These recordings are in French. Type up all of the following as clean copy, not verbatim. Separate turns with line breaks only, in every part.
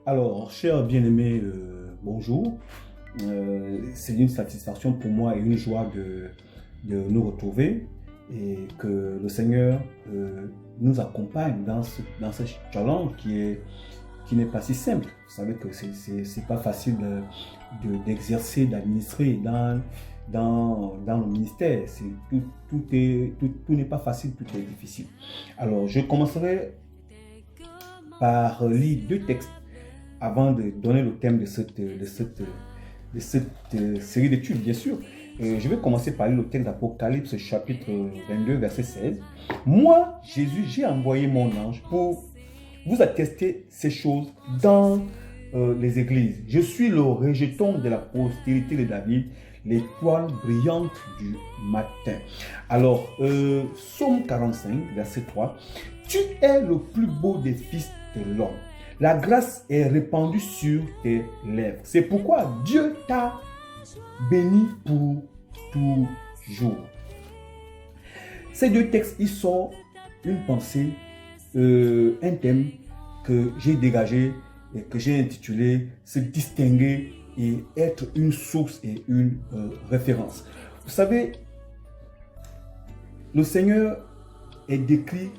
Alors, cher bien-aimé, bonjour. C'est une satisfaction pour moi et une joie de nous retrouver et que le Seigneur nous accompagne dans ce challenge qui n'est pas si simple. Vous savez que c'est pas facile d'exercer, d'administrer dans le ministère. Tout n'est pas facile, tout est difficile. Alors, je commencerai par lire deux textes avant de donner le thème de cette série d'études, bien sûr. Je vais commencer par lire le texte d'Apocalypse, chapitre 22, verset 16. Moi, Jésus, j'ai envoyé mon ange pour vous attester ces choses dans les églises. Je suis le rejeton de la postérité de David, l'étoile brillante du matin. Alors, Psaume 45, verset 3. Tu es le plus beau des fils de l'homme. La grâce est répandue sur tes lèvres. C'est pourquoi Dieu t'a béni pour toujours. Ces deux textes, ils sont une pensée, un thème que j'ai dégagé et que j'ai intitulé « Se distinguer et être une source et une référence ». Vous savez, le Seigneur est décrit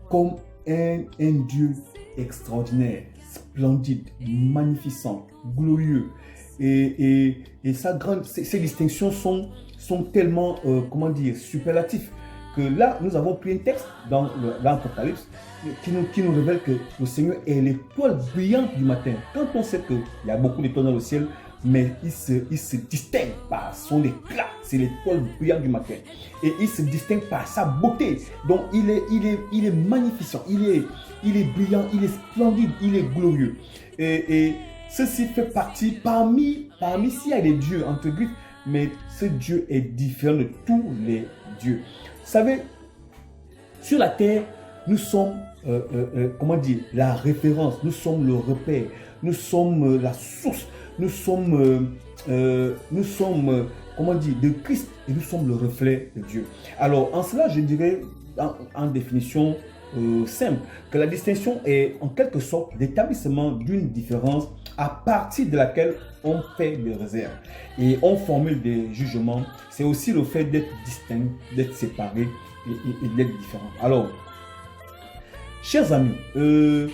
comme un Dieu extraordinaire, splendide, magnificent, glorieux. Et ces distinctions sont tellement, superlatifs que là, nous avons pris un texte dans l'Apocalypse qui nous révèle que le Seigneur est l'étoile brillante du matin. Quand on sait qu'il y a beaucoup d'étoiles dans le ciel, mais il se distingue par son éclat. C'est l'étoile brillante du matin. Et il se distingue par sa beauté. Donc, il est magnificent, il est brillant, il est splendide, il est glorieux. Et ceci fait partie, parmi s'il y a des dieux, entre griffes, mais ce Dieu est différent de tous les dieux. Vous savez, sur la terre, nous sommes, la référence, nous sommes le repère, nous sommes la source, nous sommes de Christ et nous sommes le reflet de Dieu. Alors, en cela, je dirais, en définition simple, que la distinction est en quelque sorte l'établissement d'une différence à partir de laquelle on fait des réserves et on formule des jugements. C'est aussi le fait d'être distinct, d'être séparé et d'être différent. Alors, chers amis, vous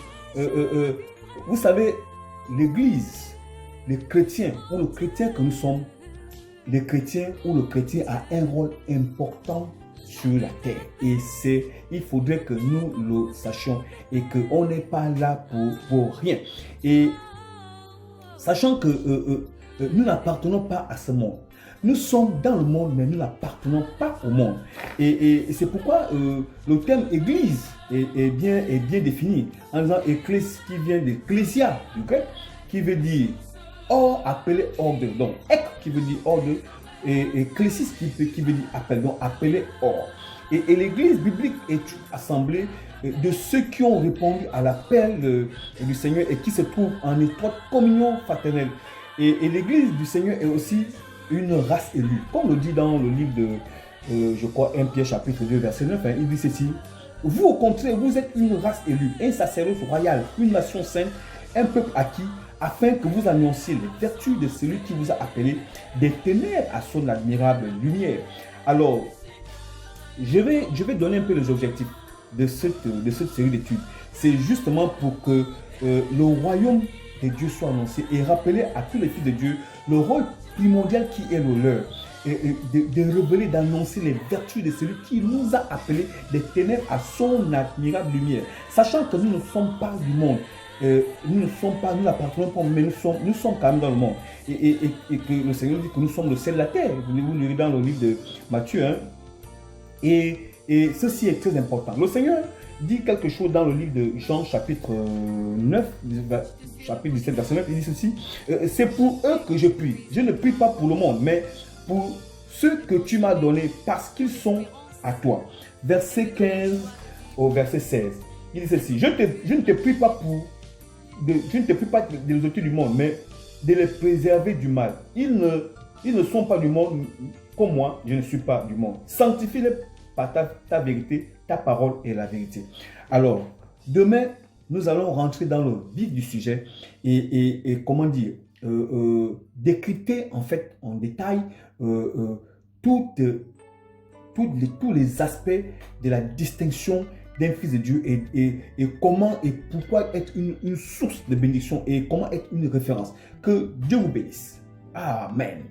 savez, l'Église, les chrétiens ou le chrétien que nous sommes, les chrétiens ou le chrétien a un rôle important sur la terre. Et il faudrait que nous le sachions et qu'on n'est pas là pour rien. Et sachant que nous n'appartenons pas à ce monde. Nous sommes dans le monde, mais nous n'appartenons pas au monde. Et c'est pourquoi le terme église est bien défini. En disant ecclés qui vient d'ecclésia, du grec, qui veut dire or appelé hors de. Donc, ek qui veut dire hors de, et ecclésis qui veut dire appel, donc appelé hors. Et l'église biblique est une assemblée de ceux qui ont répondu à l'appel du Seigneur et qui se trouvent en étroite communion fraternelle. Et l'église du Seigneur est aussi une race élue. Comme le dit dans le livre de, je crois, 1 Pierre chapitre 2, verset 9, il dit ceci. Vous, au contraire, vous êtes une race élue, un sacerdoce royal, une nation sainte, un peuple acquis, afin que vous annonciez les vertus de celui qui vous a appelé des ténèbres à son admirable lumière. Alors, je vais donner un peu les objectifs de cette série d'études. C'est justement pour que le royaume de Dieu soit annoncé et rappeler à tous les fils de Dieu le rôle primordial qui est le leur. Et de révéler, d'annoncer les vertus de celui qui nous a appelés des ténèbres à son admirable lumière. Sachant que nous ne sommes pas du monde. Nous n'appartenons pas, mais nous sommes quand même dans le monde. Et que le Seigneur dit que nous sommes le sel de la terre. Vous lirez dans le livre de Matthieu. Hein. Et ceci est très important. Le Seigneur dit quelque chose dans le livre de Jean, chapitre 9, chapitre 17, verset 9. Il dit ceci. C'est pour eux que je prie. Je ne prie pas pour le monde, mais pour ceux que tu m'as donnés parce qu'ils sont à toi. Verset 15 au verset 16. Il dit ceci. Je ne te prie pas des autorités du monde, mais de les préserver du mal. Ils ne sont pas du monde comme moi, je ne suis pas du monde. Sanctifie-les par ta vérité, ta parole est la vérité. Alors, demain, nous allons rentrer dans le vif du sujet et comment dire, décrypter en fait en détail toutes, tous les aspects de la distinction d'un fils de Dieu et comment et pourquoi être une source de bénédiction et comment être une référence. Que Dieu vous bénisse. Amen.